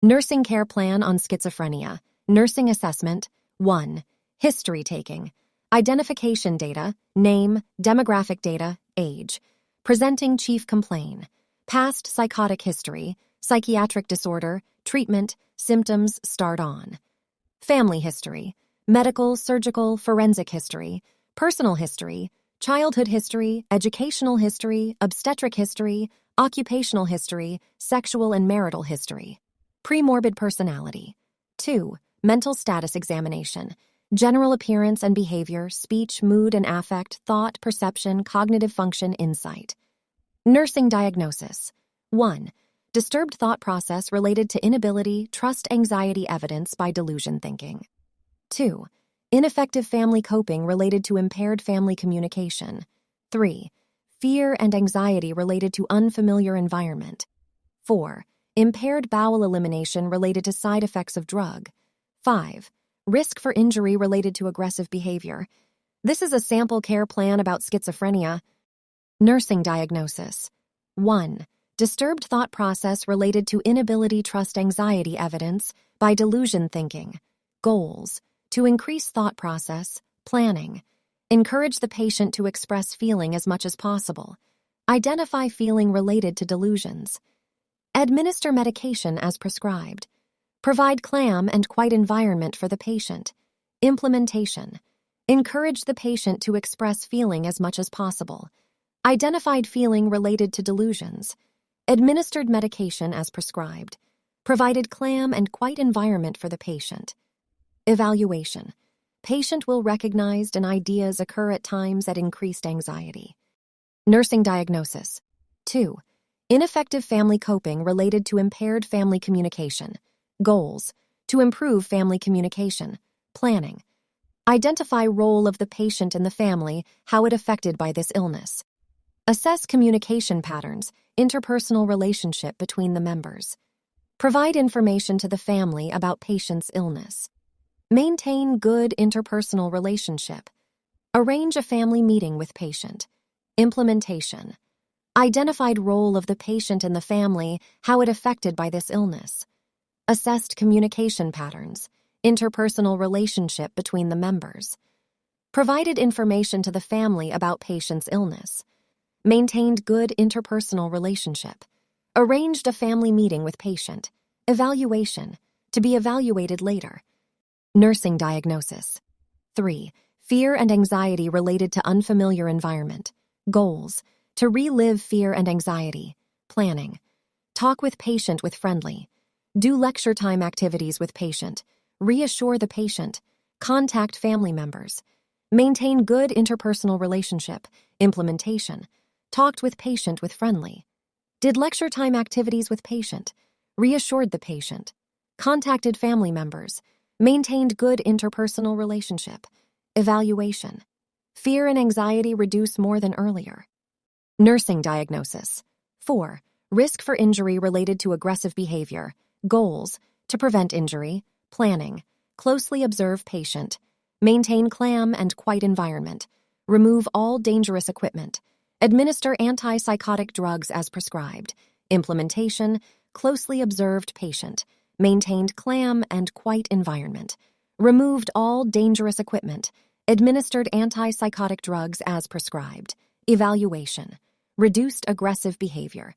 Nursing Care Plan on Schizophrenia. Nursing Assessment. 1. History taking. Identification data, name, demographic data, age. Presenting chief complaint. Past psychotic history, psychiatric disorder, treatment, symptoms start on. Family history. Medical, surgical, forensic history. Personal history. Childhood history, educational history, obstetric history, occupational history, sexual and marital history. Premorbid personality. 2. Mental status examination. General appearance and behavior, speech, mood and affect, thought, perception, cognitive function, insight. Nursing diagnosis. 1. Disturbed thought process related to inability, trust anxiety evidence by delusion thinking. 2. Ineffective family coping related to impaired family communication. 3. Fear and anxiety related to unfamiliar environment. 4. Impaired bowel elimination related to side effects of drug. 5. Risk for injury related to aggressive behavior. This is a sample care plan about schizophrenia. Nursing diagnosis. 1. Disturbed thought process related to inability, trust anxiety evidence by delusion thinking. Goals. To increase thought process, planning. Encourage the patient to express feeling as much as possible. Identify feeling related to delusions. Administer medication as prescribed. Provide calm and quiet environment for the patient. Implementation. Encourage the patient to express feeling as much as possible. Identified feeling related to delusions. Administered medication as prescribed. Provided calm and quiet environment for the patient. Evaluation. Patient will recognize and ideas occur at times at increased anxiety. Nursing diagnosis. 2. Ineffective family coping related to impaired family communication. Goals. To improve family communication. Planning. Identify role of the patient in the family, how it affected by this illness. Assess communication patterns, interpersonal relationship between the members. Provide information to the family about patient's illness. Maintain good interpersonal relationship. Arrange a family meeting with patient. Implementation. Identified role of the patient in the family, how it affected by this illness. Assessed communication patterns, interpersonal relationship between the members. Provided information to the family about patient's illness. Maintained good interpersonal relationship. Arranged a family meeting with patient. Evaluation. To be evaluated later. Nursing diagnosis. 3. Fear and anxiety related to unfamiliar environment. Goals. To relive fear and anxiety. Planning. Talk with patient with friendly. Do lecture time activities with patient. Reassure the patient. Contact family members. Maintain good interpersonal relationship. Implementation. Talked with patient with friendly. Did lecture time activities with patient. Reassured the patient. Contacted family members. Maintained good interpersonal relationship. Evaluation. Fear and anxiety reduce more than earlier. Nursing diagnosis. 4. Risk for injury related to aggressive behavior. Goals. To prevent injury. Planning. Closely observe patient. Maintain calm and quiet environment. Remove all dangerous equipment. Administer antipsychotic drugs as prescribed. Implementation. Closely observed patient. Maintained calm and quiet environment. Removed all dangerous equipment. Administered antipsychotic drugs as prescribed. Evaluation. Reduced aggressive behavior.